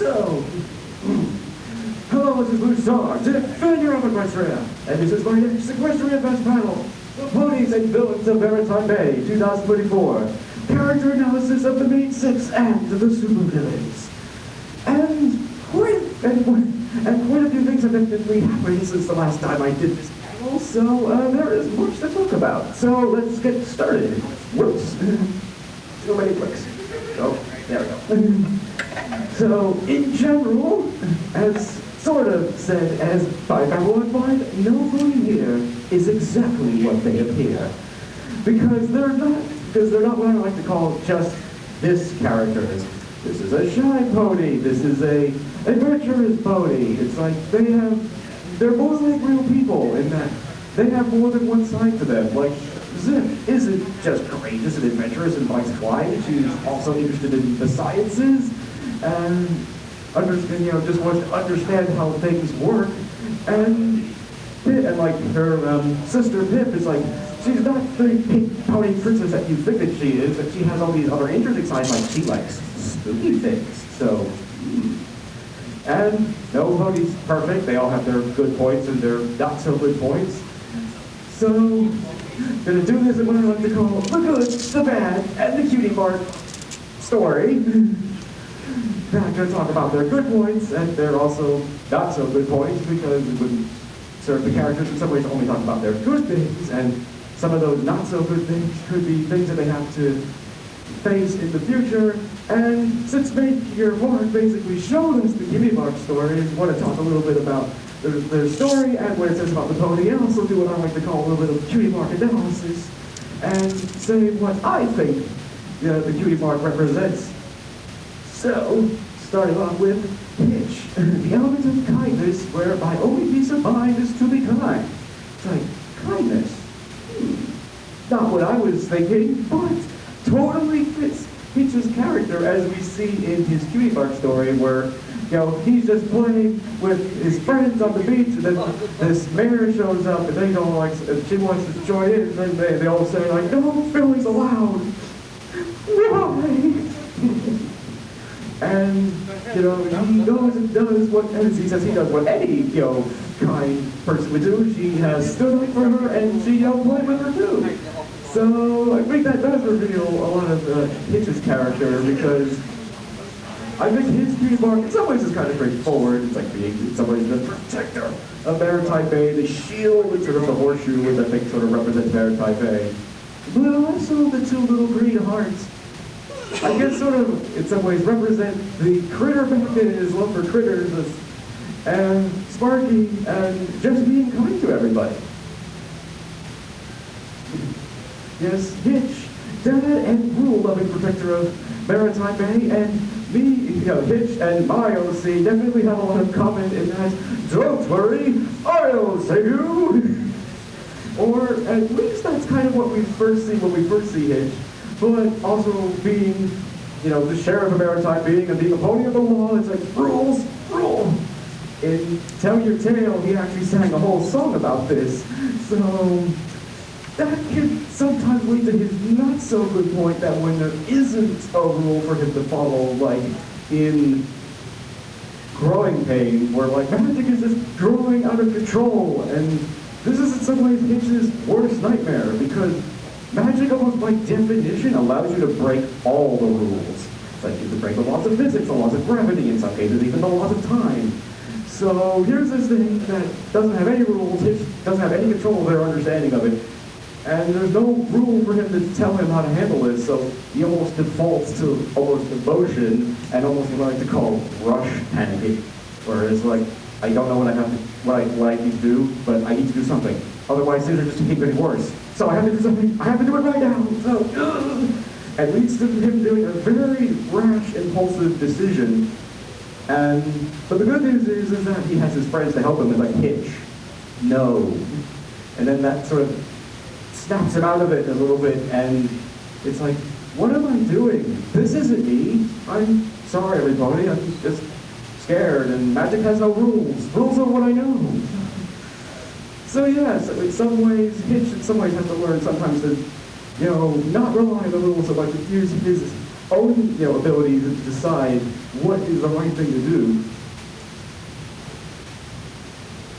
So, hello, this is Blue Star, defender of Seaquestria, and this is my next Seaquestria Best Panel, the Ponies and Villains of Maretime Bay, 2024. Character analysis of the main six and the supervillains. And quite a few things have definitely happened since the last time I did this panel, so there is much to talk about. So let's get started. Whoops. Too many clicks. Oh, there we go. So, in general, as sort of said as by Babylon 5, nobody here is exactly what they appear. Because they're not what I like to call just this character. This is a shy pony, this is a adventurous pony. It's like they're both like real people in that they have more than one side to them. Like, Zip isn't just courageous and adventurous and likes flying, she's also interested in the sciences and just wants to understand how things work. And like her sister Pip is like, she's not the pink pony princess that you think that she is, but she has all these other interesting sides, like she likes spooky things. So, and no pony's perfect. They all have their good points and their not so good points. So, gonna do this in what I like to call the good, the bad, and the Cutie Mark story. I'm gonna talk about their good points and their also not so good points, because it wouldn't serve the characters in some ways to only talk about their good things, and some of those not so good things could be things that they have to face in the future. And since Maker Mark basically showed us the Cutie Mark story, I want to talk a little bit about their story and what it says about the pony, and also do what I like to call a little bit of Cutie Mark analysis, and say what I think the Cutie Mark represents. So, starting off with Hitch, the element of kindness, whereby only peace of mind is to be kind. It's like, kindness? Not what I was thinking, but totally fits Hitch's character, as we see in his Cutie Mark story, where he's just playing with his friends on the beach, and then this mayor shows up, and they don't like, and she wants to join in, and then they all say like, no feelings allowed. Why? And he goes and does what, as he says, he does what any kind person would do. She has stood up for her, and she played with her too. So I think that does reveal a lot of Hitch's character, because I think his Cutie Mark in some ways is kind of straightforward. It's like being in some ways the protector of Maretime Bay, the shield, and sort of the horseshoe, which I think sort of represents Maretime Bay. But also the two little green hearts, I guess sort of in some ways represent the critter back in his love for critters, and Sparky, and just being kind to everybody. Yes, Hitch, dad and rule-loving protector of Maretime Bay, and me, Hitch and my OC definitely have a lot of common in that, don't worry, I'll save you! Or at least that's kind of what we first see when we first see Hitch, but also being, the sheriff of Maretime Bay and being a pony of the law, it's like, rules, rule! In Tell Your Tale, he actually sang a whole song about this, so that can sometimes lead to his not so good point that when there isn't a rule for him to follow, like in Growing Pain, where like magic is just growing out of control, and this is in some ways Hitch's worst nightmare, because magic almost by definition allows you to break all the rules. It's like you can break the laws of physics, the laws of gravity, in some cases even the laws of time. So here's this thing that doesn't have any rules, Hitch doesn't have any control of their understanding of it, and there's no rule for him to tell him how to handle this, so he almost defaults to almost emotion and almost what I like to call rush panicking, where it's like, I don't know what I need to do, but I need to do something. Otherwise things are just keep getting worse. So I have to do something, I have to do it right now. So it leads to him doing a very rash, impulsive decision. But the good news is that he has his friends to help him. It's like, Hitch, no. And then that sort of snaps him out of it a little bit, and it's like, what am I doing? This isn't me. I'm sorry, everybody. I'm just scared, and magic has no rules. Rules are what I know. So yes, in some ways, Hitch in some ways has to learn sometimes to, not rely on the rules so much, use his own, abilities to decide what is the right thing to do.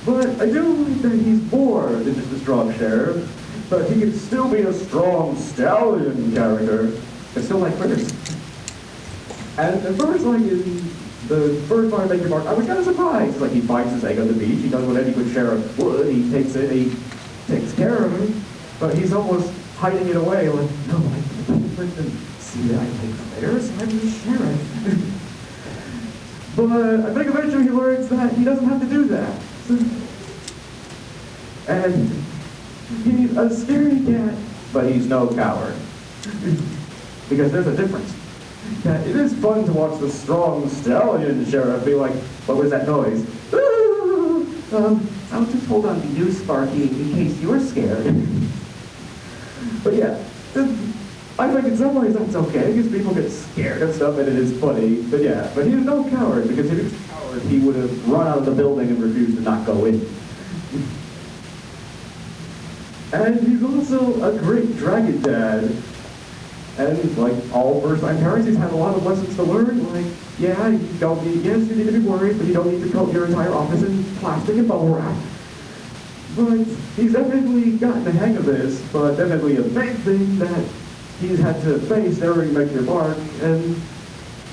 But I do like that he's more than just a strong sheriff, but he can still be a strong stallion character. I still like critters. And at first, like in the first part of Make Your Mark, I was kind of surprised. Like, he finds his egg on the beach, he does what any good sheriff would, he takes it, he takes care of it, but he's almost hiding it away, like, no, I can't let them see that I take critters, I'm the sheriff. But I think eventually he learns that he doesn't have to do that. And he's a scary cat, but he's no coward. Because there's a difference. That it is fun to watch the strong stallion sheriff be like, what was that noise? I'll just hold on to you, Sparky, in case you're scared. But yeah, I think in some ways that's okay, because people get scared of stuff and it is funny. But yeah, but he's no coward, because if he was a coward, he would have run out of the building and refused to not go in. And he's also a great dragon dad. And like all first-time parents, he's had a lot of lessons to learn. Like, yeah, you don't need, yes, you need to be worried, but you don't need to coat your entire office in plastic and bubble wrap. But he's definitely gotten the hang of this, but definitely a big thing that he's had to face during Make Your Mark. And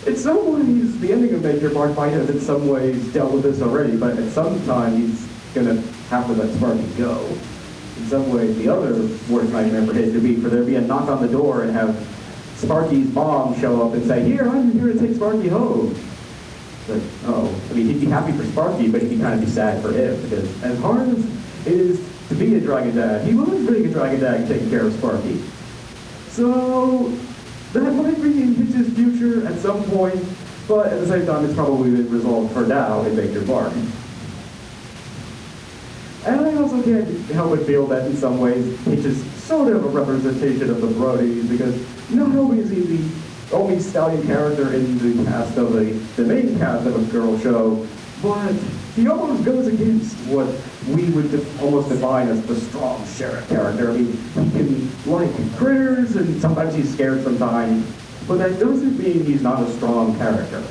in some ways, the ending of Make Your Mark might have in some ways dealt with this already, but at some time he's gonna have to let Sparky go. In some ways, the other worst nightmare for his would be for there to be a knock on the door and have Sparky's mom show up and say, here, I'm here to take Sparky home. But, oh, I mean, he'd be happy for Sparky, but he'd kind of be sad for him, because as hard as it is to be a dragon dad, he loves being a dragon dad and taking care of Sparky. So, that might be in Hitch's future at some point, but at the same time, it's probably been resolved for now in Make Your Mark. And I also can't help but feel that in some ways, Hitch is sort of a representation of the Bronies, because not only is he the only stallion character in the cast of the main cast of a girl show, but he almost goes against what we would almost define as the strong sheriff character. I mean, he can like critters, and sometimes he's scared sometimes, but that doesn't mean he's not a strong character.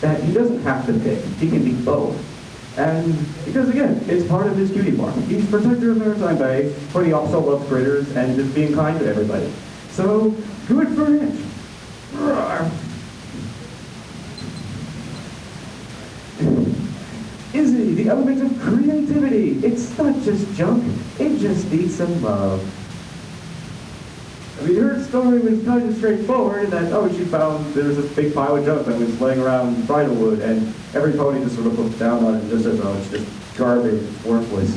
That he doesn't have to pick. He can be both. And because again, it's part of his cutie mark. He's protector of Maretime Bay, but he also loves critters and just being kind to everybody. So, good for him. Izzy, the element of creativity. It's not just junk, it just needs some love. I mean, her story was kind of straightforward in that, she found there was this big pile of junk that was laying around Bridalwood, and every pony just sort of looked down on it and just says, it's just garbage, it's worthless.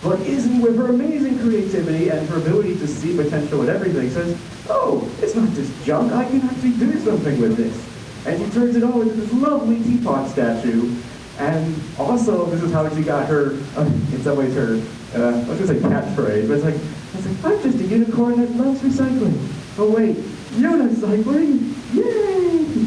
But Izzy, with her amazing creativity and her ability to see potential in everything, says, it's not just junk, I can actually do something with this. And she turns it all into this lovely teapot statue. And also, this is how she got her, in some ways, her, I was going to say catchphrase, but it's like, I'm just a unicorn that loves recycling. Oh wait, unicycling? Yay!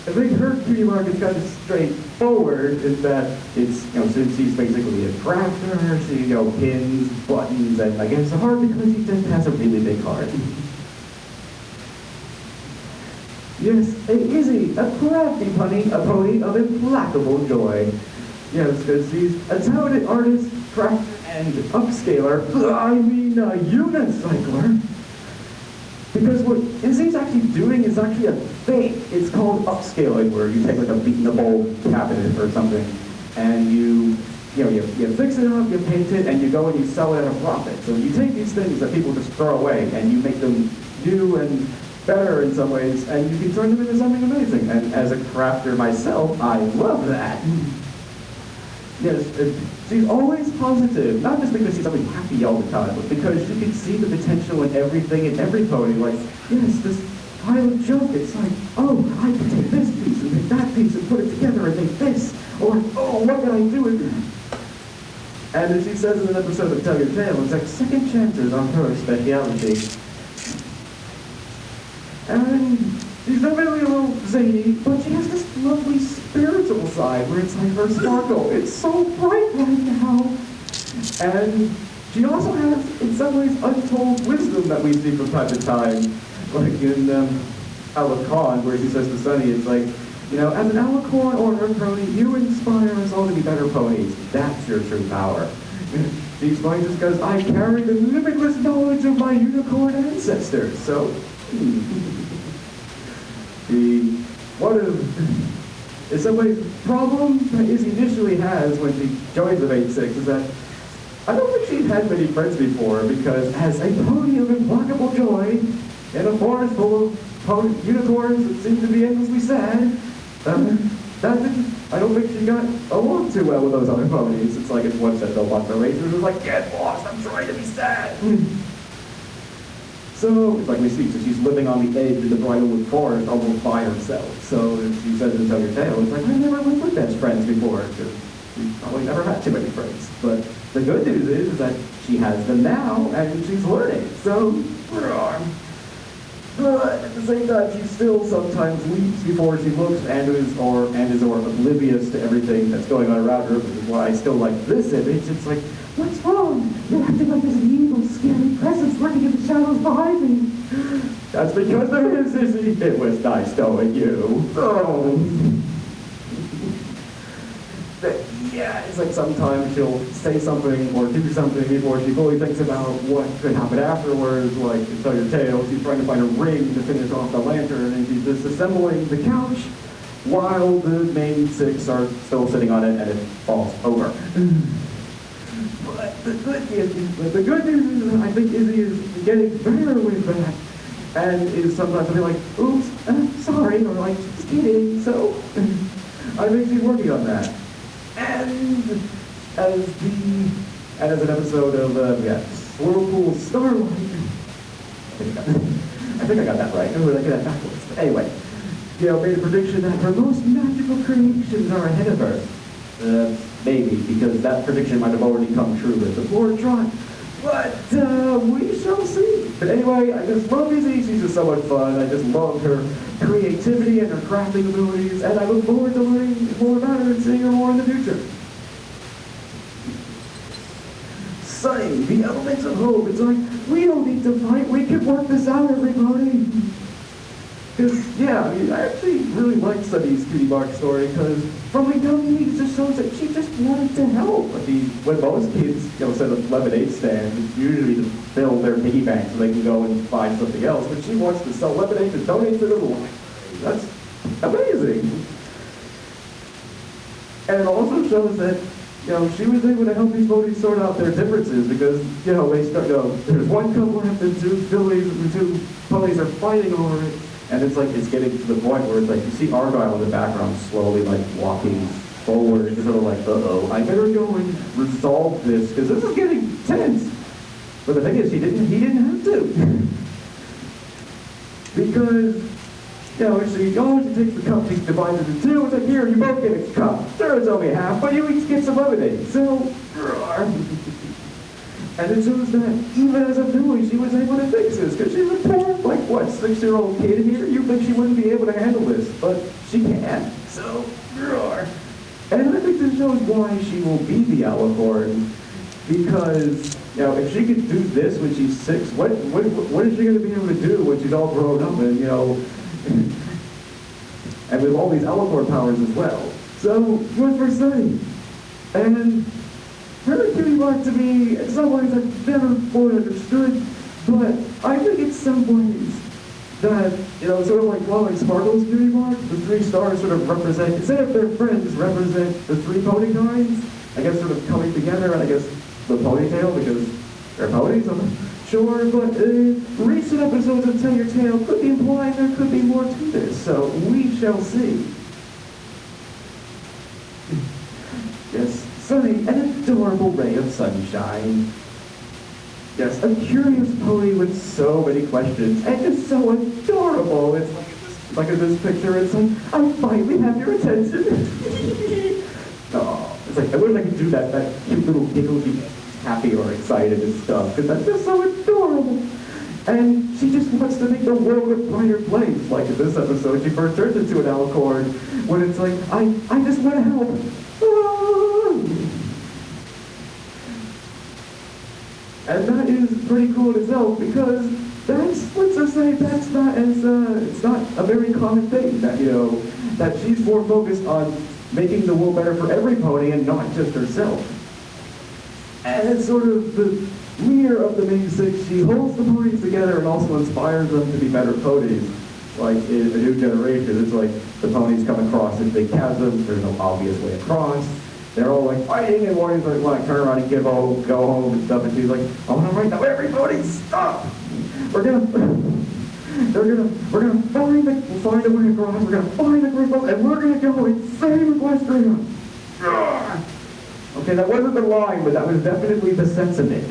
I think her cutie mark is kind of straightforward in that it's, since she's basically a crafter, she, pins, buttons, and I guess hard because she just has a really big heart. Yes, Izzy, a crafty pony of implacable joy. Yes, because she's a talented artist, crafter, and upscaler. I mean, a unicycler. Because what Izzy's actually doing is actually a thing. It's called upscaling, where you take like a beat-in-the-bowl cabinet or something, and you fix it up, you paint it, and you go and you sell it at a profit. So you take these things that people just throw away, and you make them new and better in some ways, and you can turn them into something amazing. And as a crafter myself, I love that. Yes, she's always positive, not just because she's always happy all the time, but because she can see the potential in everything and every pony. Like, yes, this pile of junk, it's like, I can take this piece and take that piece and put it together and make this. Or, what can I do with it? And as she says in an episode of Tell Your Tale, it's like second chances on her speciality. And she's definitely a little zany, but she has this lovely spiritual side where it's like her sparkle. It's so bright right now. And she also has, in some ways, untold wisdom that we see from time to time. Like in Alicorn, where she says to Sunny, it's like, you know, as an Alicorn or her pony, you inspire us all to be better ponies. That's your true power. She explains this because I carry the limitless knowledge of my unicorn ancestors. So, one of, in some ways, problem that Izzy initially has when she joins the Main Six is that I don't think she's had many friends before, because as a pony of implacable joy in a forest full of unicorns that seem to be endlessly sad, I don't think she got along too well with those other ponies. It's like, it's one said they'll watch the races, it was like, get lost, I'm trying to be sad. So, it's like we see, so she's living on the edge of the Bridlewood Forest almost by herself. So, she says in Tell Your Tale, it's like, I never lived with best friends before, because she probably never had too many friends. But the good news is that she has them now, and she's learning. So, but at the same time, she still sometimes leaps before she looks and is oblivious to everything that's going on around her, which is why I still like this image. It's like, what's wrong? You're acting like there's an evil, scary presence lurking in the shadows behind me. That's because there is, Izzy. It was nice knowing you. Oh. Yeah, it's like sometimes she'll say something or do something before she fully thinks about what could happen afterwards. Like in Tell Your Tale, she's trying to find a ring to finish off the lantern, and she's disassembling the couch while the Main Six are still sitting on it, and it falls over. But the good news is, I think Izzy is getting better with that, and is sometimes be like, oops, sorry, or like, just kidding. So I think she's working on that. And as an episode of Whirlpool Starlight, I think I got that right. Or did I get that backwards? But anyway, you know, made a prediction that her most magical creations are ahead of her. Maybe, because that prediction might have already come true with the board trot. But we shall see. But anyway, I just love Izzy. She's just so much fun. I just love her creativity and her crafting abilities, and I look forward to learning more about her and seeing her more in the future. Sunny, the elements of hope. It's like, we don't need to fight. We can work this out, everybody. Because, yeah, I mean, I actually really liked Sunny's Cutie Marks story, because from a young age, it just shows that she just wanted to help. I mean, when most kids, you know, set a lemonade stand, it's usually to fill their piggy bank so they can go and find something else. But she wants to sell lemonade to donate to the library. That's amazing. And it also shows that, you know, she was able to help these ponies sort out their differences, because, you know, they start, you know, there's one couple left and two fillies and the two ponies are fighting over it. And it's like, it's getting to the point where it's like, you see Argyle in the background slowly like walking forward, and you're sort of like, uh-oh, I better go and resolve this, because this is getting tense. But the thing is, he didn't have to. Because, you know, she goes, she takes the cup, she divides it in two, it's like, here, you both get a cup. Sure, it's only half, but you each get some lemonade. So, and it shows that even as a filly, she was able to fix this, because she's a poor, like, what, 6-year-old kid here? You think she wouldn't be able to handle this, but she can. So, and I think this shows why she will be the Alicorn, because, you know, if she could do this when she's 6, what is she going to be able to do when she's all grown up and, you know, and with all these Alicorn powers as well? So, good for Sunny. And her Cutie Mark to me, in some ways I've never fully understood, but I think in some ways that, you know, sort of like Glowing Sparkle's Cutie Mark, the 3 stars sort of represent, instead of their friends, represent the 3 pony kinds, I guess sort of coming together, and I guess the ponytail, because they're ponies, I'm not sure, but recent episodes of Tell Your Tale could be implying there could be more to this, so we shall see. Yes. Sunny, an adorable ray of sunshine. Yes, a curious pony with so many questions, and just so adorable. It's like in this picture, it's like, I finally have your attention. Oh, it's like, I wish I could do that cute little giggle, happy or excited and stuff, because that's just so adorable. And she just wants to make the world a brighter place. Like in this episode, she first turns into an Alicorn, when it's like, I just want to help. And that is pretty cool in itself because that's, let's just say, that's not as, it's not a very common thing that, that she's more focused on making the world better for every pony and not just herself. And it's sort of the leader of the main six. She holds the ponies together and also inspires them to be better ponies. Like in a new generation, it's like the ponies come across in big chasms, there's no obvious way across. They're all like fighting, and Warriors are like turn around and go home and stuff, and she's like, I want to right now, everybody stop! We're gonna find a way across, we're gonna find the crystal, and we're gonna go and save Seaquestria! Okay, that wasn't the line, but that was definitely the sentiment.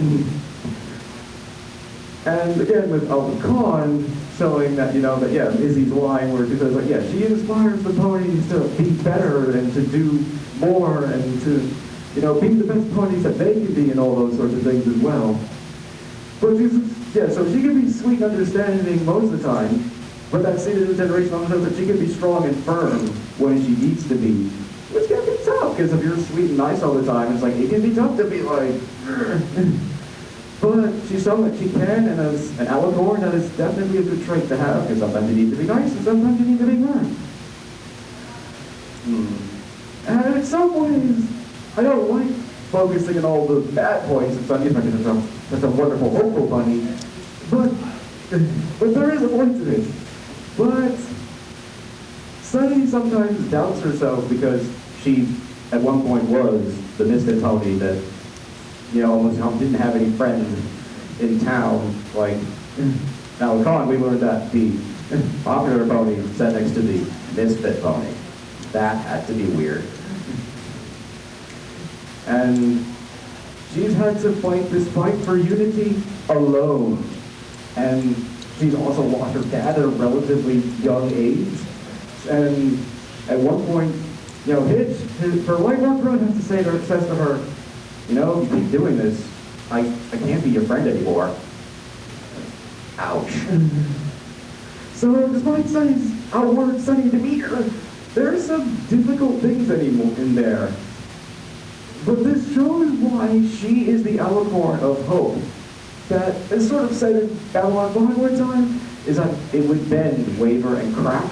And again, with Khan showing that, that Izzy's line where she says, like, she inspires the ponies to be better and to do more and to, be the best ponies that they can be and all those sorts of things as well. But so she can be sweet and understanding most of the time, but that same generation also shows that she can be strong and firm when she needs to be. Which can be tough, because if you're sweet and nice all the time, it's like, it can be tough to be like, but she's shown that she can, and as an alicorn, that is definitely a good trait to have, because sometimes you need to be nice, and sometimes you need to be firm. And in some ways, I don't like focusing on all the bad points of Sunny, because that's a wonderful, hopeful bunny, but there is a point to this. But Sunny sometimes doubts herself because she, at one point, was the misfit pony that, almost didn't have any friends in town. Like, now Khan, we learned that the popular pony sat next to the misfit pony. That had to be weird. And she's had to fight this fight for unity alone. And she's also lost her dad at a relatively young age. And at one point, Hitch, her white work run has to say to her, you keep doing this, I can't be your friend anymore. Ouch. So despite Sunny's outward sunny demeanor, there's some difficult things in there. But this shows why she is the alicorn of hope. That is sort of said in Babylon 5 one time, is that it would bend, waver, and crack,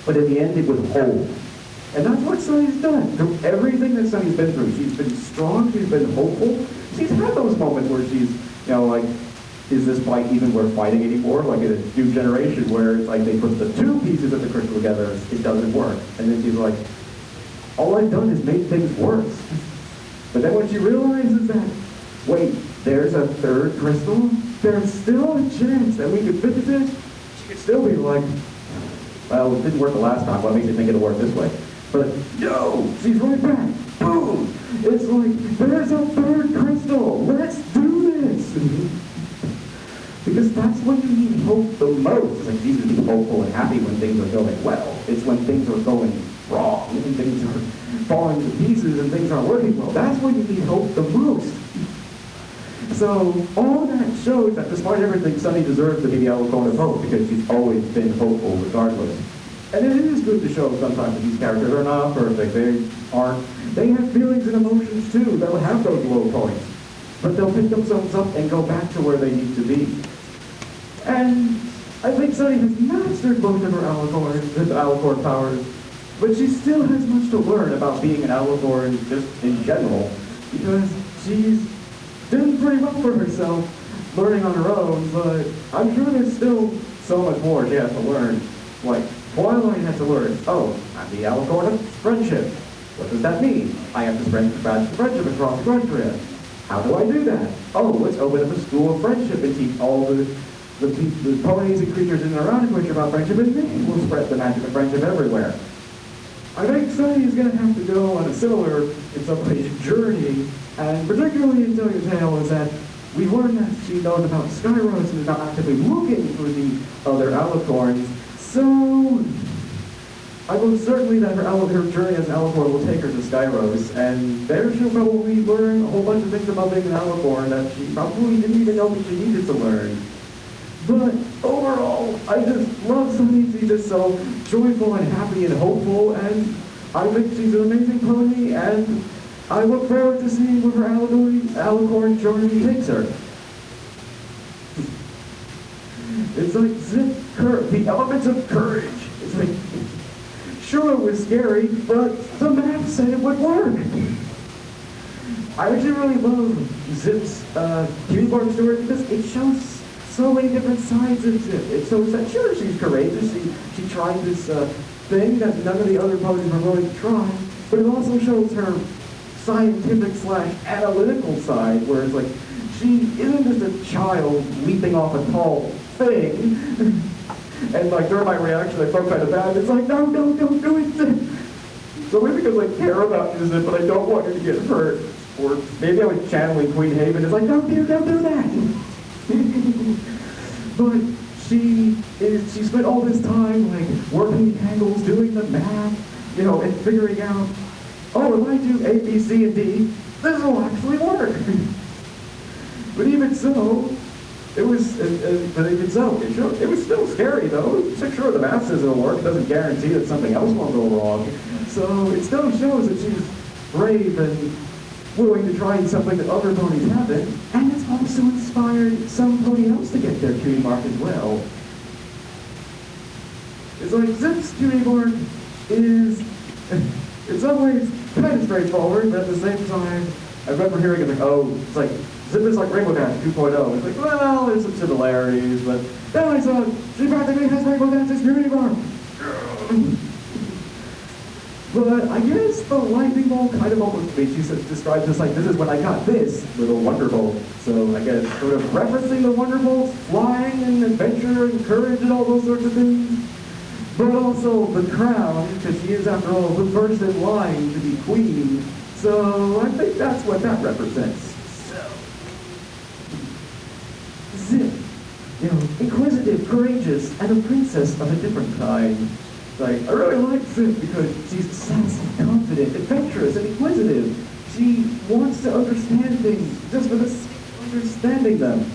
but in the end it would hold. And that's what Sunny's done. Through everything that Sunny's been through, she's been strong, she's been hopeful. She's had those moments where she's, like, is this fight even worth fighting anymore? Like in a new generation where it's like they put the two pieces of the crystal together, it doesn't work. And then she's like, all I've done is made things worse. But then when she realizes that, wait, there's a third crystal, there's still a chance that we could fix it, she could still be like, well, it didn't work the last time, what makes you think it'll work this way? But no, she's right back. Boom! It's like, there's a third crystal. Let's do this. Because that's when you need hope the most. It's like you need to be hopeful and happy when things are going well. It's when things are going wrong and things are falling to pieces and things aren't working well. That's when you need hope the most. So all that shows that despite everything, Sunny deserves to be the alicorn of hope because she's always been hopeful regardless. And it is good to show sometimes that these characters are not perfect. They have feelings and emotions too. They'll have those low points. But they'll pick themselves up and go back to where they need to be. And I think Sunny has mastered most of her alicorn powers, but she still has much to learn about being an alicorn just in general, because she's doing pretty well for herself, learning on her own, but I'm sure there's still so much more she has to learn. Like, Twilight had to learn, oh, I'm the alicorn of friendship. What does that mean? I have to spread friendship across Seaquestria. How do I do that? Oh, let's open up a school of friendship and teach all the ponies and creatures in and around Seaquestria about friendship, and maybe we'll spread the magic of friendship everywhere. I think Sunny is going to have to go on a similar, in some ways, journey, and particularly in Tell Your Tale is that we learn that she knows about Skyros and is not actively looking for the other alicorns. So I will certainly that her journey as an alicorn will take her to Skyros, and there she'll probably learn a whole bunch of things about being an alicorn that she probably didn't even know that she needed to learn. But overall, I just love Sunny. She's just so joyful and happy and hopeful, and I think she's an amazing pony, and I look forward to seeing where her alicorn journey takes her. It's like the elements of courage. It's like, sure it was scary, but the math said it would work. I actually really love Zip's Cutie Marks story because it shows so many different sides of Zip. It shows that, sure, she's courageous. She tried this thing that none of the other ponies were willing to try, but it also shows her scientific/analytical side, where it's like, she isn't just a child leaping off a tall thing. And like during my reaction, I felt kind of bad. It's like, no, don't do it. So maybe because I care about you, Zip, but I don't want you to get hurt. Or maybe I was channeling Queen Haven. It's like, don't do that. But she spent all this time like working angles, doing the math, and figuring out, oh, if I do A, B, C, and D, this will actually work. But even so, it was still scary though. Sure, the math says it'll work. It doesn't guarantee that something else won't go wrong. So it still shows that she's brave and willing to try something that other ponies haven't. And it's also inspired some pony else to get their cutie mark as well. It's like Zip's cutie mark is, in some ways, kind of straightforward, but at the same time, I remember hearing it like, oh, it's like, Zip is like Rainbow Dash 2.0. It's like, well, there's some similarities, but then I saw she practically has Rainbow Dash's cutie mark. But I guess the lightning bolt kind of almost made, she described this like, this is when I got this little Wonder Bolt. So I guess sort of referencing the Wonder Bolts, flying and adventure and courage and all those sorts of things. But also the crown, because she is, after all, the first in line to be queen. So I think that's what that represents. Zip, inquisitive, courageous, and a princess of a different kind. Like, I really like Zip because she's sassy, confident, adventurous, and inquisitive. She wants to understand things just for the sake of understanding them.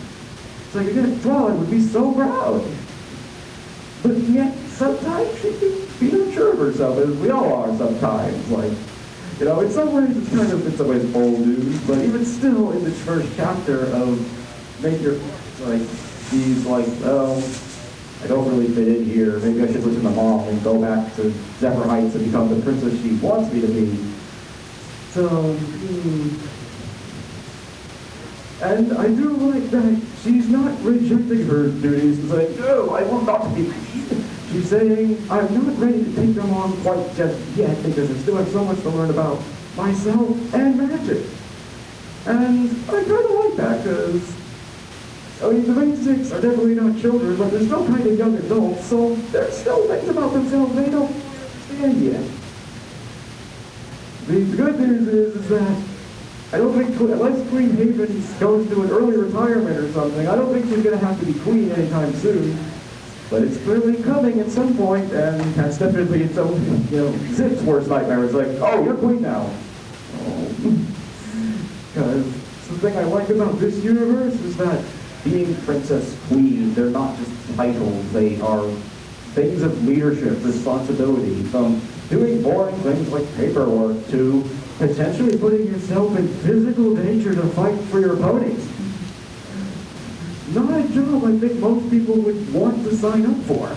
It's like, again, Twilight would be so proud. But yet, sometimes she can be unsure of herself, as we all are sometimes. Like, in some ways it's kind of, in some ways, old news, but even still, in this first chapter of Major, like, she's like, oh, I don't really fit in here. Maybe I should listen to Mom and go back to Zephyr Heights and become the princess she wants me to be. So, and I do like that she's not rejecting her duties and saying, no, I want not to be queen. She's saying, I'm not ready to take them on quite just yet because I still have so much to learn about myself and magic. And I kind of like that because, the main six are definitely not children, but they're still kind of young adults, so there's still things about themselves they don't understand yet. The good news is that I don't think, unless Queen Haven goes to an early retirement or something, I don't think she's going to have to be queen anytime soon. But it's clearly coming at some point, and that's definitely its own, Zip's worst nightmare. It's like, oh, you're queen now. Because something I like about this universe is that being princess, queen, they're not just titles, they are things of leadership, responsibility, from doing boring things like paperwork to potentially putting yourself in physical danger to fight for your ponies. Not a job I think most people would want to sign up for.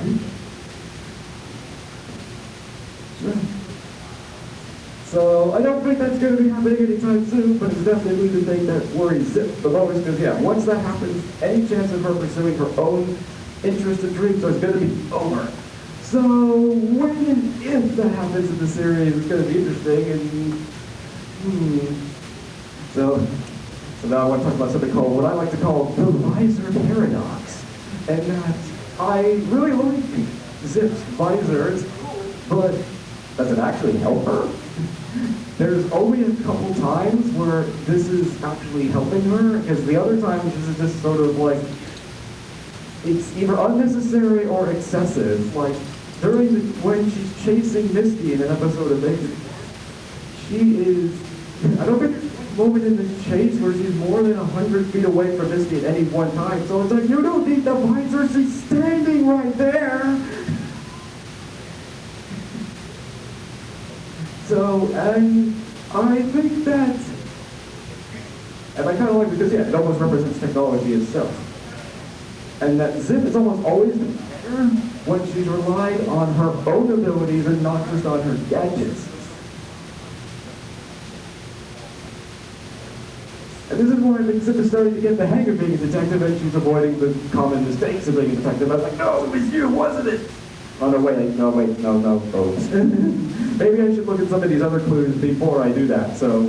So I don't think that's going to be happening anytime soon, but it's definitely the thing that worries Zip the most, because once that happens, any chance of her pursuing her own interests and dreams is going to be over. So when and if that happens in the series, it's going to be interesting, and So now I want to talk about something called, what I like to call the visor paradox. And that I really like Zip's visors, but does it actually help her? There's only a couple times where this is actually helping her, because the other times this is just sort of like, it's either unnecessary or excessive. Like when she's chasing Misty in an episode of Major, I don't think there's a moment in the chase where she's more than 100 feet away from Misty at any one time. So it's like, you don't need the visor, she's standing right there. So, and I think and I kind of like, because it almost represents technology itself. And that Zip is almost always better when she's relied on her own abilities and not just on her gadgets. And this is where I think Zip is starting to get the hang of being a detective, and she's avoiding the common mistakes of being a detective. I was like, no, it was you, wasn't it? Oh, no, no, folks. Maybe I should look at some of these other clues before I do that, so...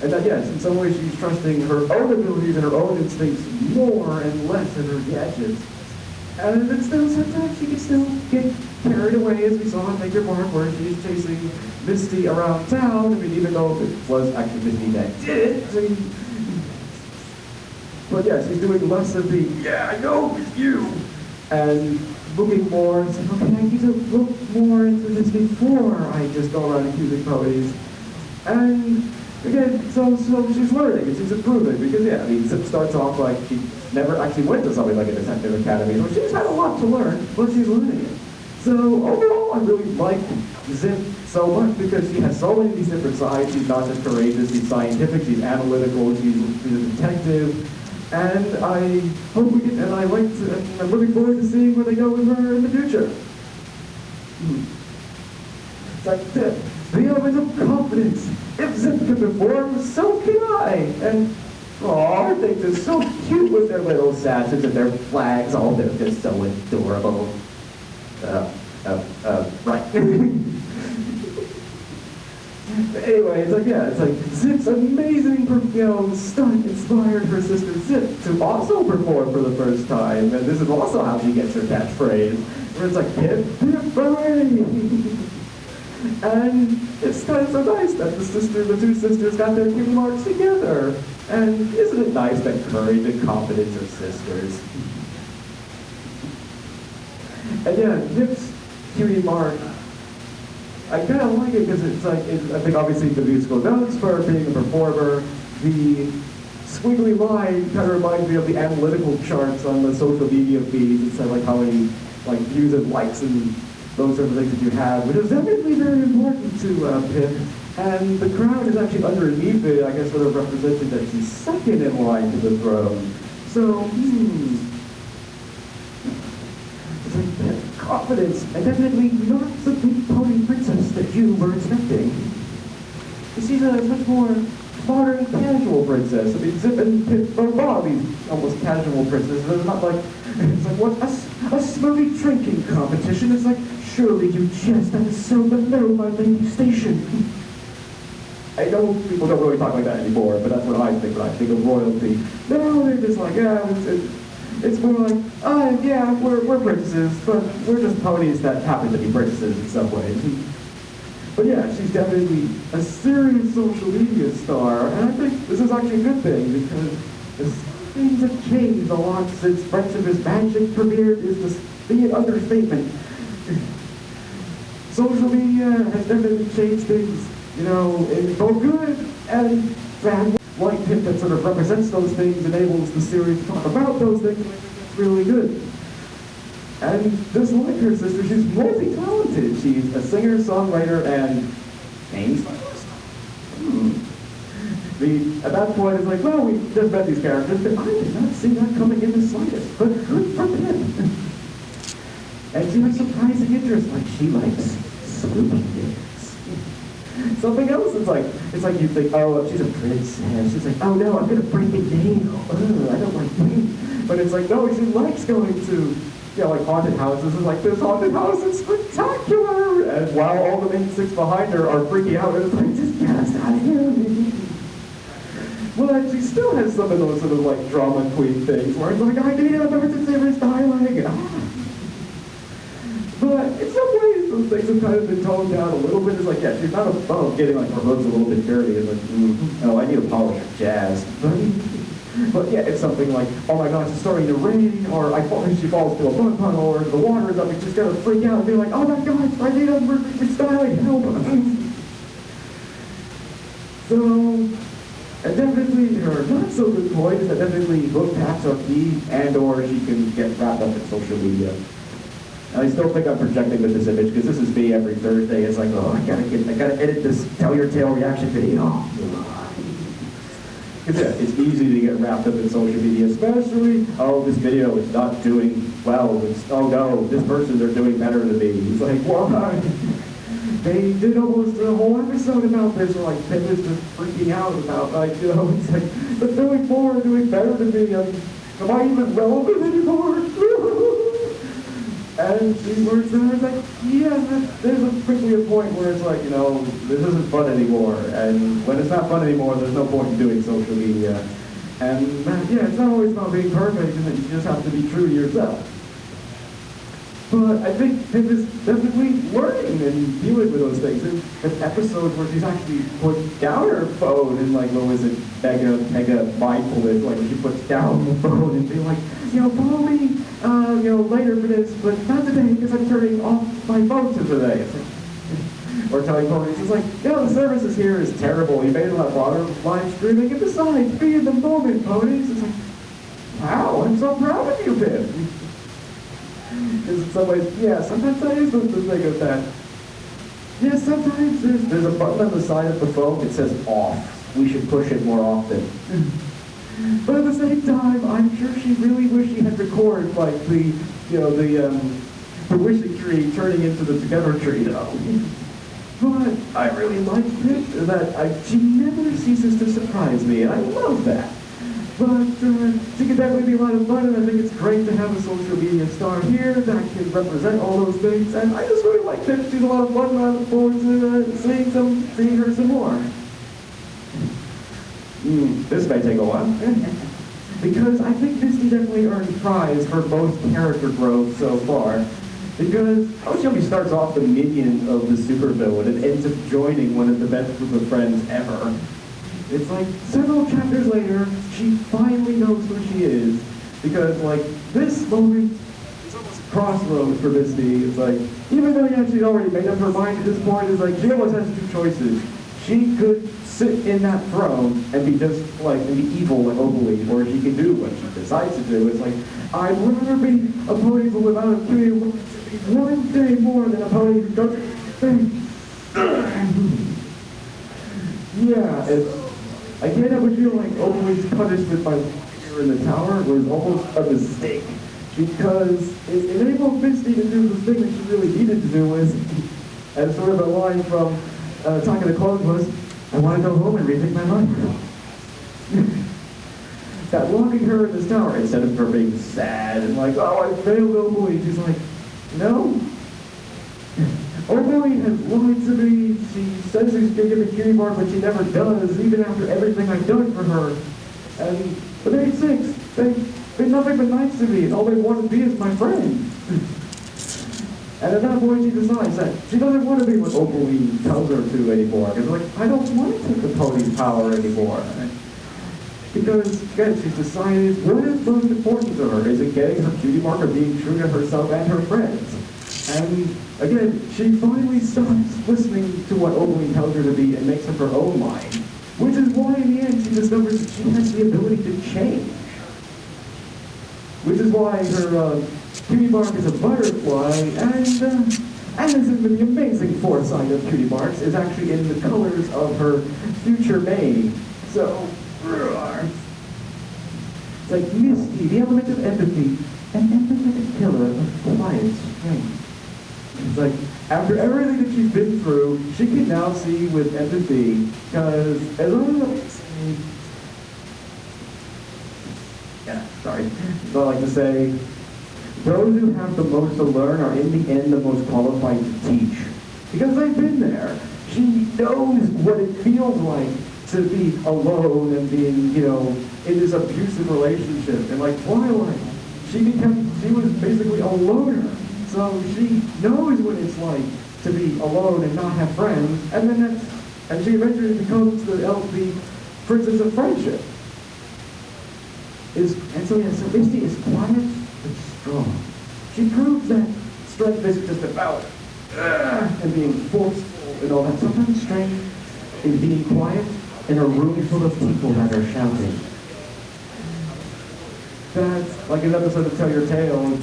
And that, yes, in some ways she's trusting her own abilities and her own instincts more and less in her gadgets. And then still, sometimes she can still get carried away, as we saw in Make Your Mark, where she's chasing Misty around town. I mean, even though it was actually Misty that did it. But yeah, she's doing less of the, yeah, I know, it's you. And looking more, it's like, okay, I need to look more into this before I just go around accusing Ponies. And again, so she's learning and she's improving because, yeah, I mean, Zip starts off like she never actually went to something like a detective academy, so she's had a lot to learn, but she's learning it. So overall, I really like Zip so much because she has so many of these different sides. She's not just courageous, she's scientific, she's analytical, she's a detective, and I hope we get, and I'm looking forward to seeing where they go with her in the future. It's like the element of confidence. If Zip can perform, so can I. And aren't they just so cute with their little sashes and their flags? Oh, they're just so adorable. Right. Anyway, it's like, yeah, it's like Zip's amazing, stunt inspired her sister Zip to also perform for the first time. And this is also how she gets her catchphrase, where it's like, hip, hip, hooray! And it's kind of so nice that the two sisters got their Cutie Marks together. And isn't it nice that courage and confidence are sisters? And yeah, Zip's Cutie Mark, I kind of like it because it's like, I think obviously the musical notes for being a performer, the squiggly line kind of reminds me of the analytical charts on the social media feeds. It's like how many views and likes and those sort of things that you have, which is definitely very important to Pip. And the crown is actually underneath it, I guess, sort of representing that she's second in line to the throne. So, it's like confidence, and definitely not the big pony princess that you were expecting. She's a much more modern, casual princess. I mean, Zip and Pip are all these almost casual princesses. They're not like, it's like, what, a smurfy drinking competition? It's like, surely you jest, that is so below my lady station. I know people don't really talk like that anymore, but that's what I think when I think of royalty. No, they're just like, yeah, it's more like, yeah, we're princesses, but we're just ponies that happen to be princesses in some ways. But yeah, she's definitely a serious social media star, and I think this is actually a good thing, because things have changed a lot since Friendship is Magic premiered, is the understatement. Social media has definitely changed things, in both good and bad. Like Pip that sort of represents those things, enables the series to talk about those things, and I think that's really good. And just like her sister, she's multi-talented. She's a singer, songwriter, and name stylist. At that point, it's like, well, we just met these characters, but I did not see that coming in the slightest. But good for Pip. And she has surprising interests, like she likes swooping dicks. Something else, it's like you think, oh, she's a princess. She's like, oh no, I'm gonna break a nail. Ugh, I don't like pain. But it's like, no, she likes going to, like haunted houses. It's like, this haunted house is spectacular. And while all the main six behind her are freaking out, it's like, just get us out of here. Well, she still has some of those sort of like drama queen things where it's like, I need a to save her styling. But in some ways, those things have kind of been toned down a little bit. It's like, yeah, she's not above getting like her roots a little bit dirty. It's like, oh, I need to polish her jazz. But yeah, it's something like, oh my gosh, it's starting to rain, or she falls to a bug puddle, or the water is up, and she's gonna freak out and be like, oh my gosh, I need a restyling, help. So, and definitely her not so good point is that definitely book taps are key, and or she can get wrapped up in social media. I still think I'm projecting with this image because this is me every Thursday. It's like, oh, I gotta edit this Tell Your Tale reaction video. Because yeah, it's easy to get wrapped up in social media, especially, oh, this video is not doing well. Oh no, this person, they're doing better than me. He's like, why? They did almost a whole episode about this, where like Pip is just freaking out about, like, you know, it's like, they're doing more, doing better than me. Am I even relevant anymore? And she works there, it's like, yeah, there's quickly a point where it's like, you know, this isn't fun anymore. And when it's not fun anymore, there's no point in doing social media. And yeah, it's not always about being perfect, and you just have to be true to yourself. But I think Pip is definitely learning and dealing with those things. There's episodes where she's actually put down her phone and like, what was it, mega mindfulness, like when she puts down the phone and be like, you know, follow me, you know, later for this, but not today because I'm turning off my phone to today. It's like, or telling Ponies, it's like, you know, the services here is terrible. You made a lot of water live streaming, and besides, be in the moment, Ponies. It's like, wow, I'm so proud of you, Pip. Because in some ways, yeah, sometimes that is the thing of that. Yeah, sometimes there's a button on the side of the phone that says off. We should push it more often. But at the same time, I'm sure she really wished she had recorded like the, you know, the wishing tree turning into the together tree, though. But I really like it that she never ceases to surprise me, and I love that. But she can definitely be a lot of fun, and I think it's great to have a social media star here that can represent all those things. And I just really like that she's a lot of fun, and I look forward to seeing her some more. This may take a while. Because I think Misty definitely earned prize for most character growth so far. Because Oshiomi starts off the minion of the supervillain and ends up joining one of the best group of friends ever. It's like several chapters later, she finally knows who she is. Because like this moment, it's almost a crossroads for Misty. It's like, even though she'd already made up her mind at this point, it's like she almost has two choices. She could sit in that throne and be just like, and be evil like Ogilvy, or she can do what she decides to do. It's like, I'd rather be a pony without a cutie one day more than a pony who doesn't think. Yeah, I can't help but feel like Ogilvy's punishment by here in the tower was almost a mistake. Because it enabled Misty to do the thing that she really needed to do was, and sort of a line from Attack of the Clones was, I want to go home and rethink my life. That locking her in this tower, instead of her being sad and like, oh, I failed Ogilvy, she's like, no. Ogilvy has lied to me. She says she's going to give me Cutie Mark, but she never does, even after everything I've done for her. And but age 6, they've been nothing but nice to me, and all they want to be is my friend. And at that point, she decides that she doesn't want to be what Ogilvy tells her to anymore. Because like, I don't want to take the pony's power anymore. Because, again, she's decided what is most important to her. Is it getting her Cutie Mark or being true to herself and her friends? And, again, she finally stops listening to what Ogilvy tells her to be and makes up her own mind. Which is why, in the end, she discovers that she has the ability to change. Which is why her Cutie Mark is a butterfly, and this is the amazing foresight of Cutie Marks is actually in the colors of her future mane. So, it's like Misty, the element of empathy, an empathetic pillar of quiet strength. It's like, after everything that she's been through, she can now see with empathy, because as long as I like to say, those who have the most to learn are in the end the most qualified to teach. Because they've been there. She knows what it feels like to be alone and being, you know, in this abusive relationship. And like Twilight, she was basically a loner. So she knows what it's like to be alone and not have friends. And then and she eventually becomes the princess of friendship. So Misty is quiet but strong. She proves that strength isn't just about and being forceful and all that. Sometimes strength is being quiet in a room full of people that are shouting. That's like an episode of Tell Your Tale.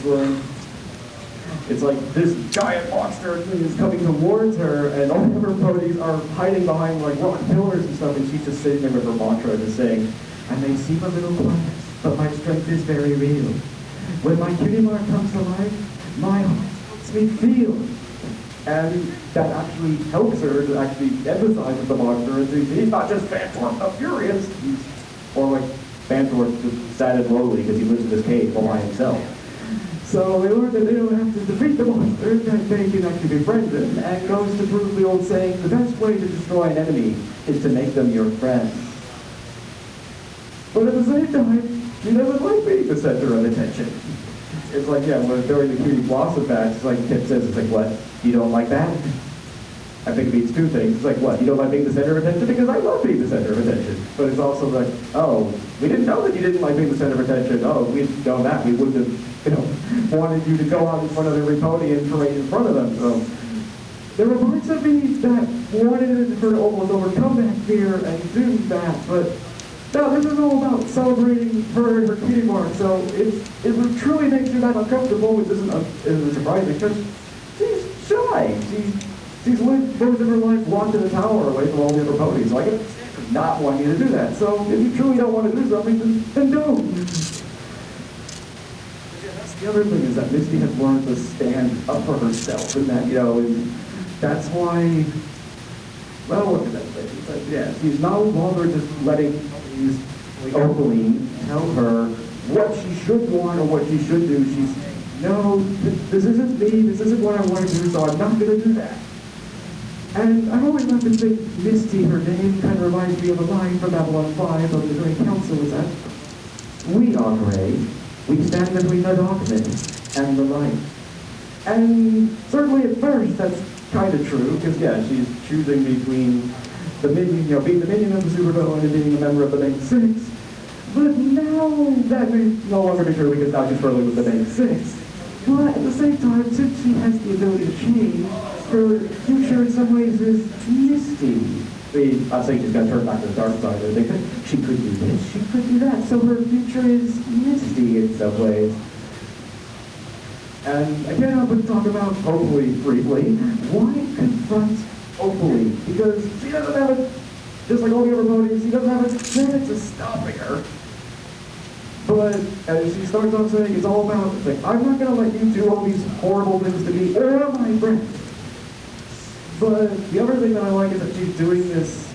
It's like this giant monster is coming towards her, and all of her ponies are hiding behind like rock pillars and stuff, and she's just sitting there with her mantra just saying, I may seem a little quiet, but my strength is very real. When my cutie mark comes to life, my heart makes me feel. And that actually helps her to actually empathize with the monster and see he's not just Phantom, the Furious. Or like Phantom just sad and lonely because he lives in this cave all by himself. So they learn that they don't have to defeat the monster, that they can actually befriend them, and goes to prove the old saying, the best way to destroy an enemy is to make them your friend. But at the same time, she doesn't like being the center of attention. It's like, yeah, when during the Cutie Blossom match, it's like Kip says, it's like, what, you don't like that? I think it means two things. It's like, what, you don't like being the center of attention? Because I love being the center of attention. But it's also like, oh, we didn't know that you didn't like being the center of attention. Oh, if we didn't know that, we wouldn't have, wanted you to go out in front of every pony and parade in front of them. So there were parts of me that wanted her to almost overcome that fear and do that, but no, this is all about celebrating her and her cutie mark. So it truly makes you that uncomfortable, which isn't surprising because she's shy. She's lived most of her life locked in a tower away from all the other ponies. So I can not want you to do that. So if you truly don't want to do something, then don't. The other thing is that Misty has learned to stand up for herself, and that, that's why, well, what did that say? It's like, yeah, she's no longer just letting these Opaline tell her what she should want or what she should do. She's saying, no, this isn't me, this isn't what I want to do, so I'm not going to do that. And I've always loved to think Misty, her name, kind of reminds me of a line from Babylon 5 of the Great Council, is that we are gray. We stand between the darkness and the light. And certainly at first that's kind of true, because yeah, she's choosing between the minion, being the minion of the supervillain and being a member of the Big Six. But now that may no longer be true because now she's struggling with the Big Six. But at the same time, since she has the ability to change, her future in some ways is misty. I'm saying she's got to turn back to the dark side. They could, she could do this, she could do that. So her future is misty in some ways. And I can't help but talk about Opaline briefly. Why confront Opaline? Because she doesn't have it, just like all the other ponies, she doesn't have a chance of stopping her. But as she starts off saying, it's all about, it's like, I'm not going to let you do all these horrible things to me or my friend. But the other thing that I like is that she's doing this,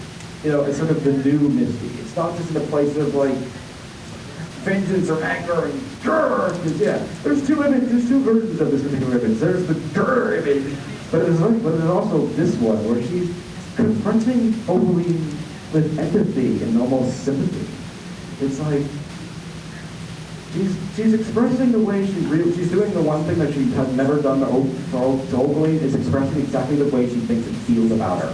as sort of the new Misty. It's not just in a place of like vengeance or anger and grrr. Because yeah, there's two versions of this particular image. There's the grrr image, but there's also this one where she's confronting Opaline with empathy and almost sympathy. It's like she's expressing the way she's doing the one thing that she has never done to Opaline, is expressing exactly the way she thinks and feels about her.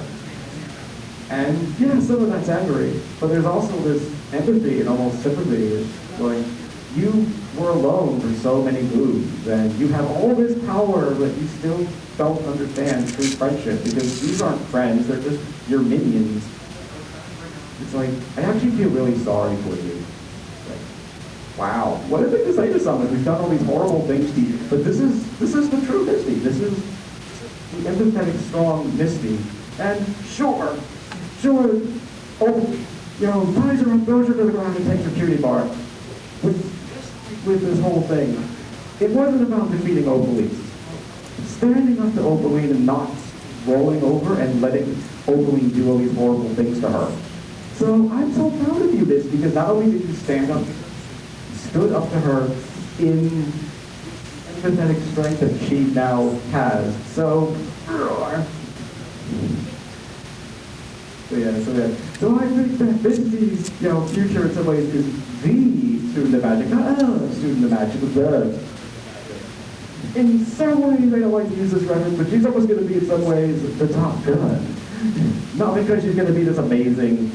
And yeah, some of that's angry, but there's also this empathy and almost sympathy. It's like, you were alone for so many moons, and you have all this power, but you still don't understand true friendship, because these aren't friends, they're just your minions. It's like, I actually feel really sorry for you. Wow, what a thing to say to someone who's done all these horrible things to you. But this is the true Misty. This is the empathetic, strong Misty. And sure, ties her up, throws her to the ground and takes her cutie mark. With this whole thing, it wasn't about defeating Opaline. Standing up to Opaline and not rolling over and letting Opaline do all these horrible things to her. So I'm so proud of you, Misty, because not only did you stand up, stood up to her in empathetic strength that she now has. So I think that Misty's future in some ways is the student of magic, not a student of magic, but in some ways I don't like to use this reference, but she's almost going to be in some ways the top gun. Not because she's going to be this amazing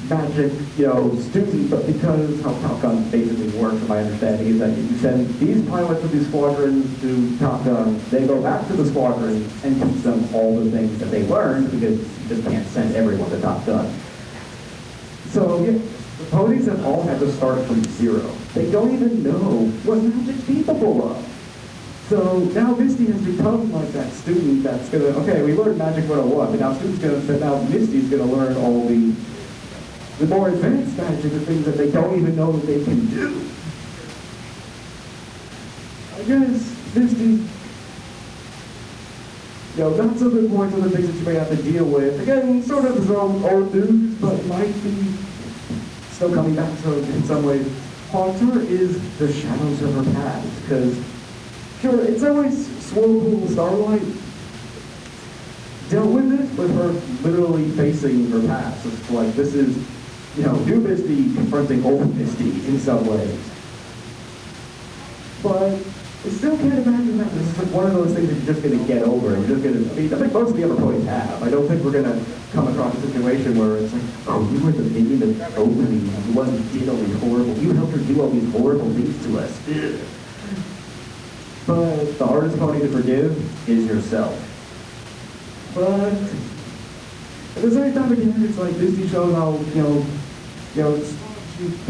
magic, student, but because how Top Gun basically works, from my understanding, is that you send these pilots of these squadrons to Top Gun, they go back to the squadron and teach them all the things that they learned, because you just can't send everyone to Top Gun. So, yeah, the ponies have all had to start from zero. They don't even know what magic's capable of. So now Misty has become like that student that's gonna, okay, we learned Magic 101, but now Misty's gonna learn all the the more advanced magic, the things that they don't even know that they can do. I guess Misty, not so good points on the things that you may have to deal with. Again, sort of his old news, but might be still coming back to her in some ways. Haunt her is the shadows of her past, because, sure, in some ways, Swirlpool Starlight dealt with it, with her literally facing her past. It's like, this is, new Misty confronting old Misty in some ways. But I still can't imagine that this is like one of those things that you're just going to get over. You're just going to, I think most of the other ponies have. I don't think we're going to come across a situation where it's like, oh, you were the minion of Oakley, the one who did all these horrible, you helped her do all these horrible things to us. Ugh. But the hardest pony to forgive is yourself. But at the same time, again, it's like Disney shows how, she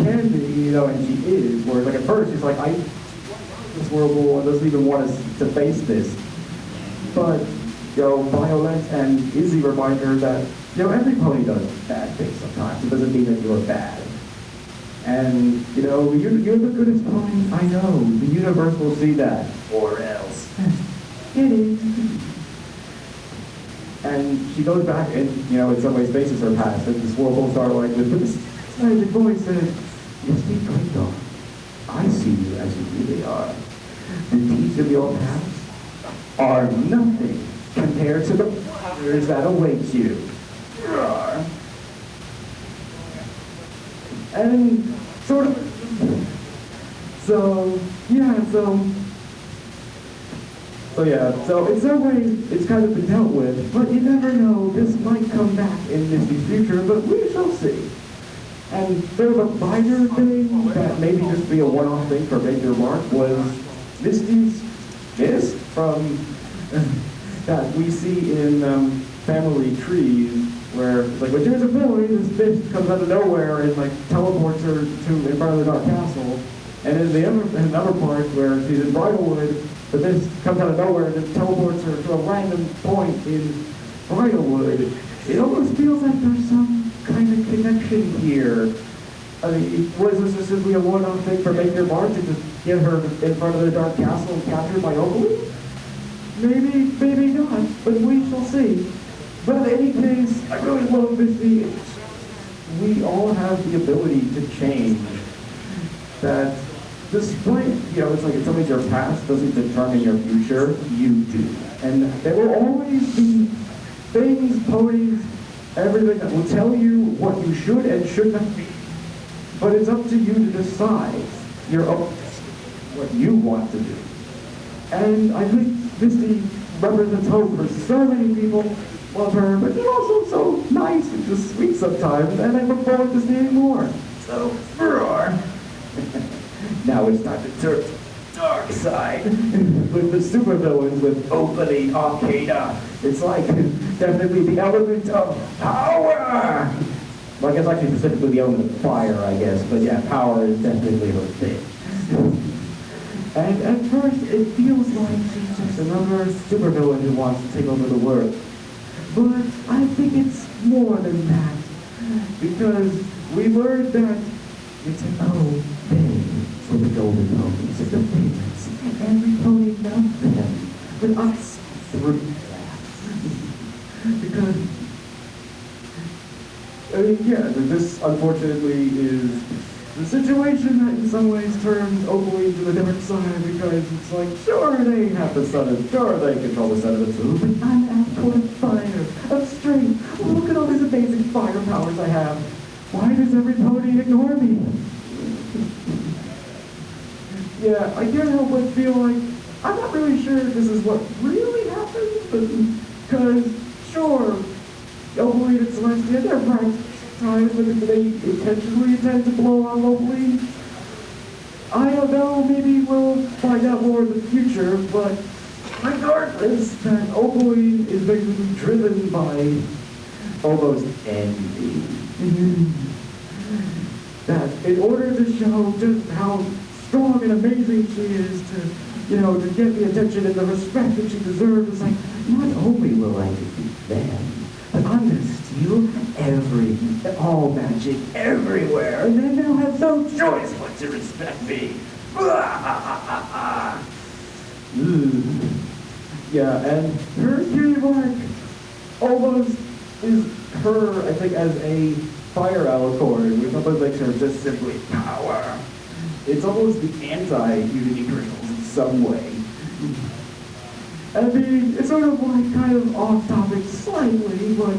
can be, and she is, where like at first she's like, this Whirlpool and doesn't even want us to face this. But, Violet and Izzy remind her that, every pony does bad things sometimes. It doesn't mean that you're bad. And, you're the goodest pony I know. The universe will see that. Or else. It is. And she goes back and, in some ways faces her past. And this Whirlpool Starlight with this magic voice says, Misty Twinkle, I see you as you really are. The deeds of your past are nothing compared to the wonders that await you. And sort of, so in some ways it's kind of been dealt with, but you never know, this might come back in Misty's future, but we shall see. And sort of a minor thing that maybe just be a one-off thing for Make Your Mark was Misty's mist from that we see in Family Trees, where like when she's a boy, this mist comes out of nowhere and like teleports her to in front of the Dark Castle. And in another part where she's in Bridalwood, the mist comes out of nowhere and it teleports her to a random point in Bridalwood. It almost feels like there's some kind of connection here. I mean, was this just simply a one-off thing for Make Your Mark to just get her in front of the Dark Castle and captured by Oakley? Maybe not, but we shall see. But in any case, I really love Misty. We all have the ability to change. That despite, it's like if something your past doesn't determine your future, you do. And there will always be things, ponies, everything that will tell you what you should and should not be. But it's up to you to decide what you want to do. And I think Misty represents hope for so many people. Love her, but she's also so nice and just sweet sometimes, and I look forward to seeing more. So, roar! Now it's time to turn to the dark side with the supervillains with Oakley Arcada. It's like definitely the element of power! Well, I guess actually specifically the element of fire, I guess, but yeah, power is definitely her thing. And at first, it feels like she's just another supervillain who wants to take over the world. But I think it's more than that, because we learned that it's an O Bay for the golden ponies and the favorites. Every pony loves them, but us through that. Because, this unfortunately is the situation that in some ways turns Oakley to the dark side, because it's like, sure, they have the sun, and sure, they control the sun of the two, but I'm output of fire, of strength. Look at all these amazing fire powers I have. Why does every pony ignore me? Yeah, I can't help but feel like, I'm not really sure if this is what really happened, because, sure, Oakley and Celestia, they're bright times when they intentionally intend to blow on Oakley. I don't know, maybe we'll find out more in the future, but regardless, that Oakley is basically driven by almost envy. That in order to show just how strong and amazing she is to get the attention and the respect that she deserves, it's like, not only will I defeat them, but I'm going to steal all magic everywhere, and they now have no choice but to respect me. Yeah, and her Cutie Mark almost is her, I think, as a fire alicorn, which almost makes her just simply power. It's almost the anti-Unity crystals in some way. I mean, it's sort of like kind of off topic slightly, but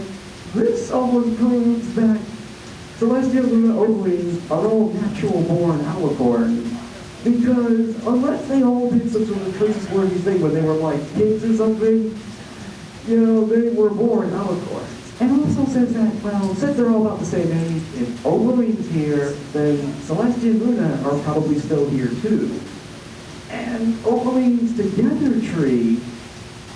this almost proves that Celestial Luna Oaklings are all natural born alicorns. Because unless they all did some sort of traceworthy thing when they were like kids or something, you know, they were born alicorns. And also says that, well, since they're all about the same age, if Oakling's here, then Celestia and Luna are probably still here too. And Oakling's together tree,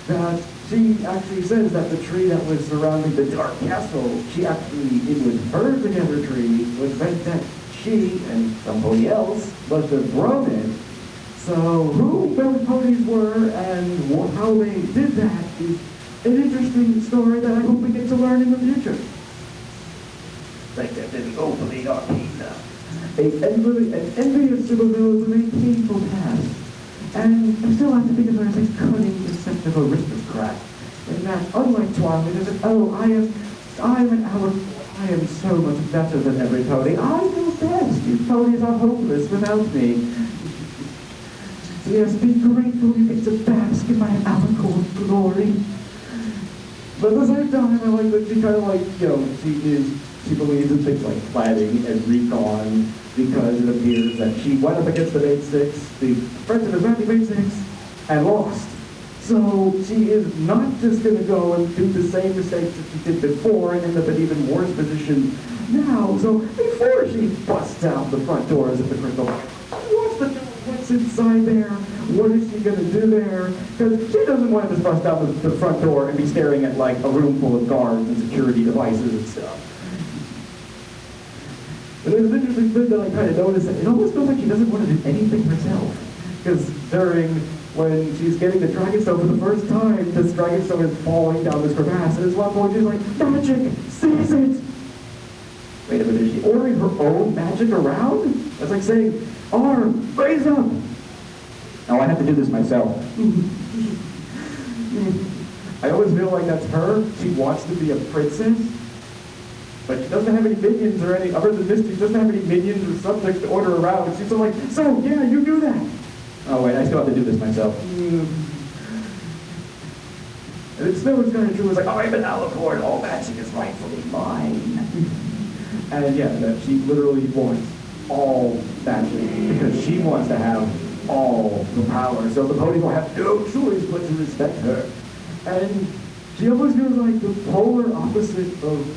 that she actually says that the tree that was surrounding the Dark Castle, it was her together tree, which meant that she and somebody else must have grown it. So who those ponies were and how they did that is an interesting story that I hope we get to learn in the future. Like that didn't open our pizza. An envious supervillain is a very painful task. And I still have to think of her as a cunning, deceptive aristocrat. And that, unlike Twilight, isn't, oh, I am so much better than every pony. I know best. You ponies are hopeless without me. So yes, be grateful you get to bask in my alicorn glory. But at the same time, I like that she kind of like, you know, she believes in things like planning and recon, because it appears that she went up against the Main Six, the Friends of the Main Six, and lost. So she is not just going to go and do the same mistakes that she did before and end up in an even worse position now. So before she busts out the front doors of the Crystal what's inside there? What is she going to do there? Because she doesn't want to just bust out the front door and be staring at like a room full of guards and security devices and stuff. And there's an interesting thing that I kind of noticed that it almost feels like she doesn't want to do anything herself. Because when she's getting the Dragonstone for the first time, this Dragonstone is falling down this crevasse, and at one point she's like, magic, seize it! Wait a minute, is she ordering her own magic around? That's like saying, arm, raise up! No, I have to do this myself. I always feel like that's her. She wants to be a princess, but she doesn't have any minions or any, other than Misty, she doesn't have any minions or subjects to order around. She's like, so, yeah, you do that. Oh wait, I still have to do this myself. And it still was kind of true. It was like, oh, I'm an alicorn, all magic is rightfully mine. And yeah, that she literally wants all magic because she wants to have all the power. So the ponies will have no choice but to respect her. And she almost feels like the polar opposite of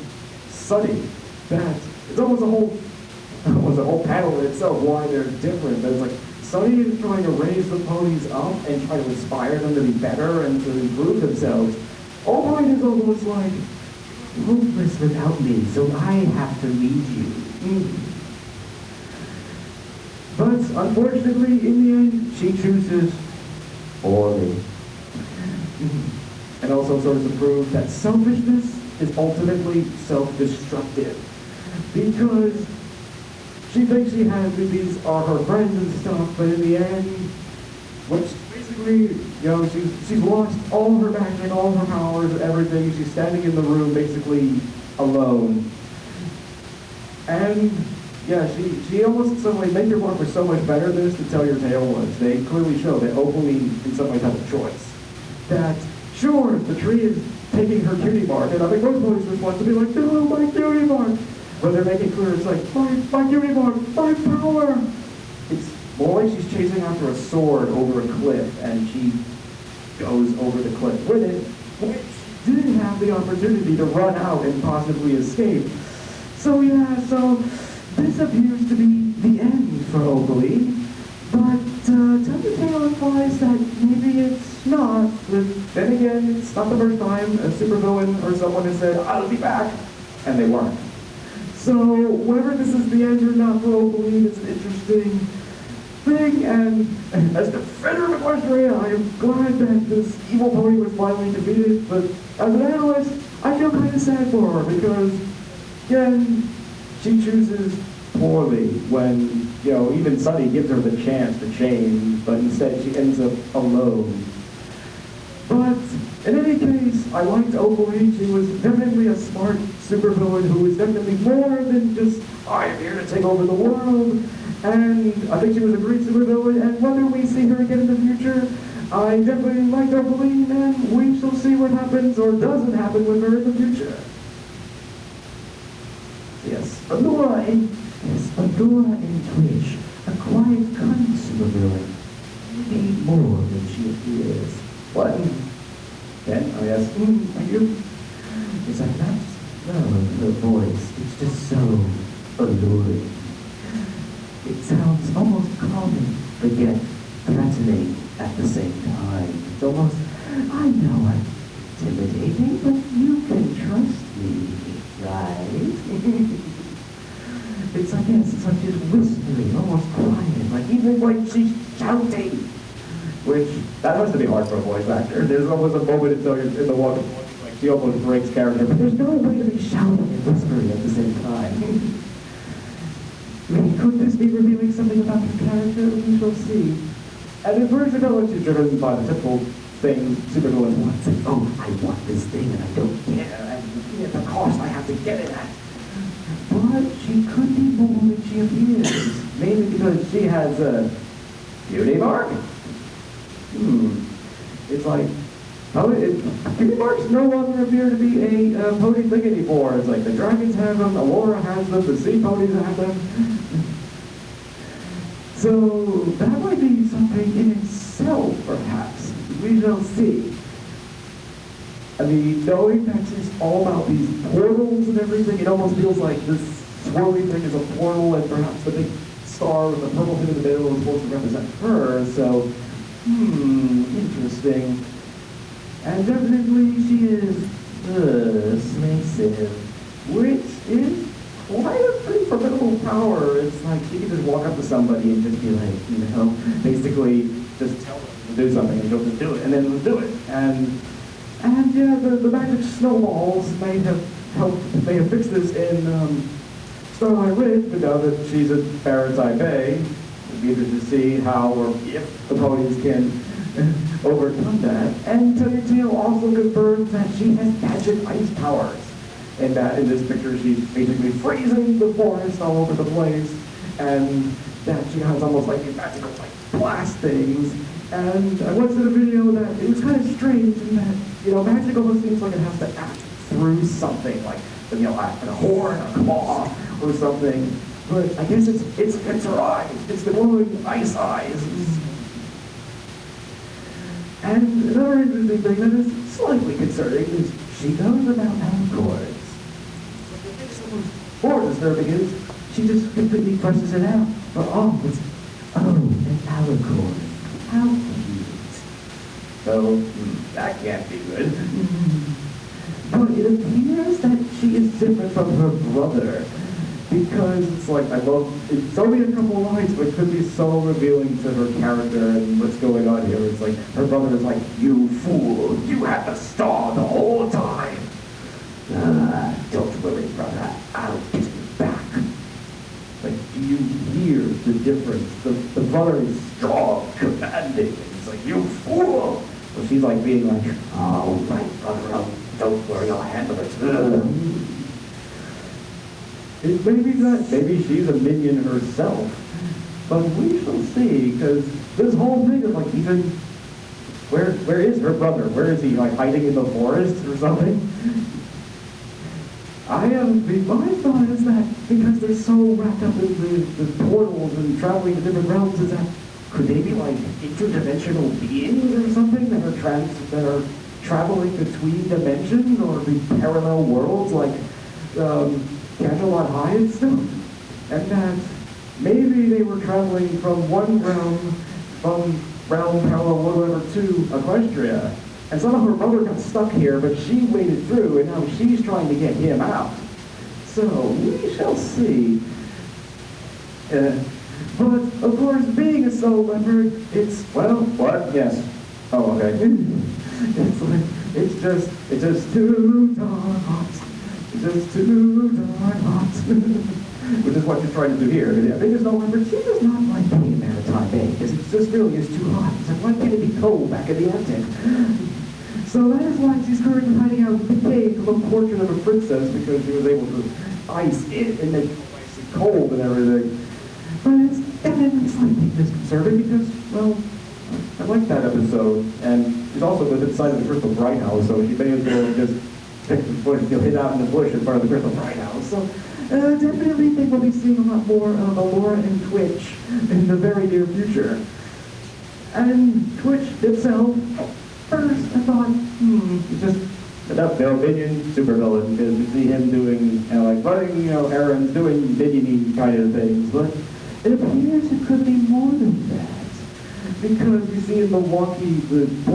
Sunny. That it's almost a whole panel in itself why they're different. But it's like Sunny is trying to raise the ponies up and try to inspire them to be better and to improve themselves. Albright is almost like hopeless without me, so I have to lead you. But unfortunately, in the end, she chooses poorly. And also serves to prove that selfishness is ultimately self-destructive. Because she thinks she has these are her friends and stuff, but in the end, which basically, you know, she's lost all her magic, all her powers, everything. She's standing in the room basically alone. And yeah, she almost in some way, Make Your Mark was so much better than this to Tell Your Tale was. They clearly show that Opaline in some way has a choice. That sure, the tree is taking her Cutie Mark, and I think most ponies just want to be like, no, my Cutie Mark. But they're making clear it's like, my Cutie Mark, my power. It's more like she's chasing after a sword over a cliff, and she goes over the cliff with it, which did have the opportunity to run out and possibly escape. So yeah, so this appears to be the end for Opaline. But Tell Your Tale implies that maybe it's not. But then again, it's not the first time a supervillain or someone has said, I'll be back, and they weren't. So whether this is the end or not for Opaline, it's an interesting thing, and as defender of Seaquestria, I am glad that this evil pony was finally defeated, but as an analyst, I feel kind of sad for her, because again, she chooses poorly when, even Sunny gives her the chance to change, but instead she ends up alone. But in any case, I liked Opally. She was definitely a smart supervillain who was definitely more than just, I am here to take over the world. And I think she was a great supervillain, and whether we see her again in the future, I definitely liked Opally, and we shall see what happens or doesn't happen with her in the future. Yes, Allura and Twitch, a quiet, cunning supervillain, maybe more than she appears. What? Then I asked, are you? Is that not? No, her voice, it's just so alluring. It sounds almost calming, but yet threatening at the same time. It's almost, I know I'm intimidating, but you can trust me, right? It's like, yes, it's like she's whispering, almost quiet, like even like she's shouting. Which, that has to be hard for a voice actor. There's almost a moment in the walk like she almost breaks character, but there's no way to be shouting and whispering at the same time. I mean, could this be revealing something about her character? We shall see. And in versatility, she's driven by the typical thing supervillain wants. Like, oh, I want this thing and I don't care. And at the cost I have to get it at. But she could be more than she appears. Mainly because she has a Cutie Mark. It's like, Cutie Marks no longer appear to be a pony thing anymore. It's like the dragons have them, Allura has them, the sea ponies have them. So that might be something in itself, perhaps. We shall see. I mean, knowing that it's all about these portals and everything, it almost feels like this swirly thing is a portal, and perhaps the big star with the purple thing in the middle is supposed to represent her. So, interesting. And definitely she is submissive, which is quite a pretty formidable power. It's like she can just walk up to somebody and just be like, basically just tell them to do something and she'll just do it, and then they'll do it. And yeah, the magic snowballs may have fixed this in Starlight Ridge, but now that she's at Maretime Bay, it'll be interesting to see how or if the ponies can overcome that. And Telltale also confirms that she has magic ice powers. And that in this picture she's basically freezing the forest all over the place, and that she has almost like these magical blast things. And I once did a video that it was kind of strange in that, magic almost seems like it has to act through something, like a horn, a claw, or something. But I guess it's her eyes. It's the glowing ice eyes. And another interesting thing that is slightly concerning is she goes about alicorns. Like if there's someone's more disturbing is she just completely crushes it out. An alicorn. How cute. So, that can't be good. But it appears that she is different from her brother. Because it's like, it's only a couple lines, but it could be so revealing to her character and what's going on here. It's like, her brother is like, you fool, you had the star the whole time. Don't worry, brother, I'll get it back. Like, do you hear the difference? The brother is strong, commanding, and he's like, you fool. So she's like being like, oh, right, brother, don't worry, I'll handle it. Maybe she's a minion herself, but we shall see, because this whole thing is like, even, where is her brother? Where is he, like hiding in the forest or something? My thought is that because they're so wrapped up in the portals and traveling to different realms, is that, could they be like interdimensional beings or something that are traveling between dimensions or the parallel worlds, like, Candlelight High and stuff, and that maybe they were traveling from one realm, parallel world to Seaquestria, and somehow her brother got stuck here, but she waded through, and now she's trying to get him out. So, we shall see. But, of course, being a soul leopard, it's, well, what? Yes. Oh, okay. It's like, it's just too dark. just too darn hot. Which is what she's trying to do here. Yeah, they just know, remember, she does not like being in Maretime Bay, because it just really is too hot. It's like, why can't it be cold back in the Arctic? So that is why she's currently hiding out in the cave to look portrait of a princess, because she was able to ice it and make it icy cold and everything. But it's definitely slightly disconcerting because, well, I like that episode, and she's also lived inside of the Crystal Bright House, so she may as well just pick the bush, hit out in the bush in front of the Crystal Bright House. So definitely think we'll be seeing a lot more of Allura and Twitch in the very near future. And Twitch itself, first I thought, it's just enough minion supervillain, because you see him doing, like running, errands, doing minion-y kind of things, but it appears it could be more than that. Because we see in the walkie-walkies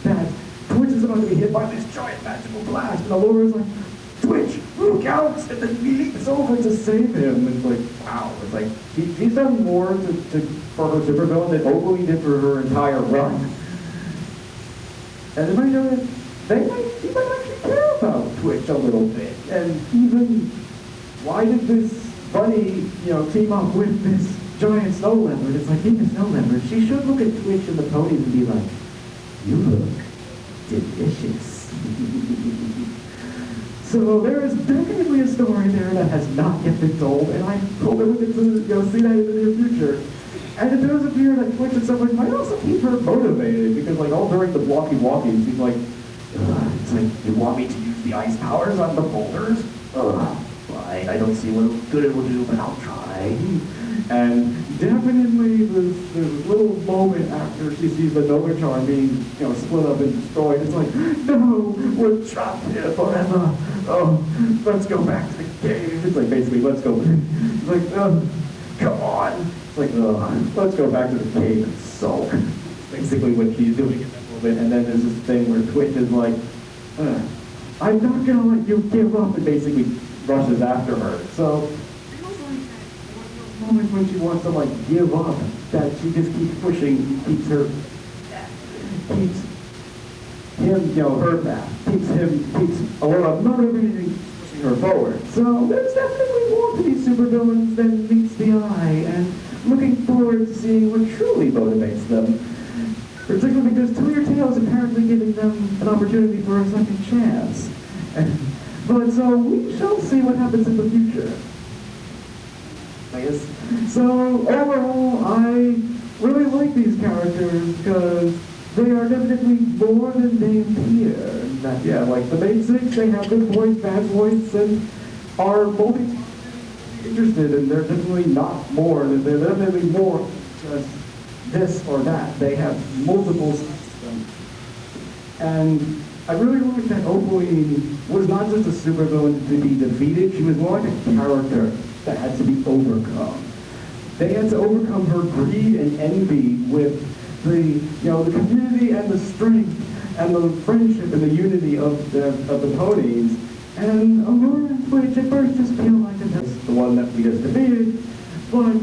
that Twitch is about to be hit by this giant magical blast, and Allura's like, Twitch, look out! And then he leaps over to save him. It's like, wow. It's like, he's done more for her supervillain than Oakley did for her entire run. And it might know that he might actually care about Twitch a little bit. And even, why did this bunny, team up with this giant snow leopard? It's like, being a snow leopard, she should look at Twitch and the ponies and be like, you look delicious. So there is definitely a story there that has not yet been told, and I hope that we get to see that in the near future. And it does appear that Twitch and stuff might also keep her motivated, because all during the walkie-walkies, she's like, it's like, you want me to use the ice powers on the boulders? I don't see what good it will do, but I'll try. And definitely this little moment after she sees the Nova Charm being, split up and destroyed, it's like, no, we're trapped here forever. Oh, let's go back to the cave. It's like, basically, let's go. It's like, come on. It's like, let's go back to the cave and sulk. Basically what she's doing in that moment. And then there's this thing where Twitch is like, I'm not going to let you give up, and basically rushes after her. So moment when she wants to give up, that she just keeps pushing, keeps him, her path, keeps Allura motivating, pushing her forward. So there's definitely more to these supervillains than meets the eye, and looking forward to seeing what truly motivates them. Particularly because Tell Your Tale is apparently giving them an opportunity for a second chance. But so we shall see what happens in the future. I guess. So overall, I really like these characters because they are definitely more than they appear. That, the main six, they have good voice, bad voice, and are multi interested, and they're definitely not more. They're definitely more just this or that. They have multiple systems. And I really like that Oakley was not just a supervillain to be defeated, she was more like a character that had to be overcome. They had to overcome her greed and envy with the community and the strength and the friendship and the unity of the ponies. And Allura and Twitch at first just feel like that's the one that we just defeated, but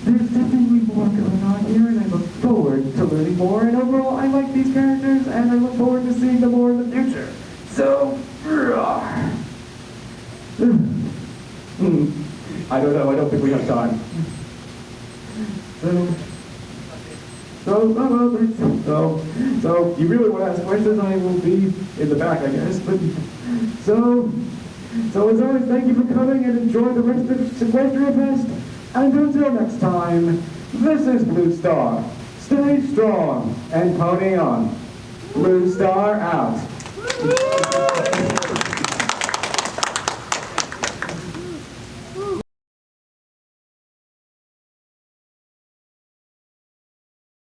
there's definitely more going on here, and I look forward to learning more. And overall, I like these characters, and I look forward to seeing them more in the future. So, I don't know. I don't think we have time. So you really want to ask questions? I will be in the back, I guess. But so as always, thank you for coming and enjoy the rest of Seaquestria Fest. And until next time, this is Blue Star. Stay strong and pony on. Blue Star out.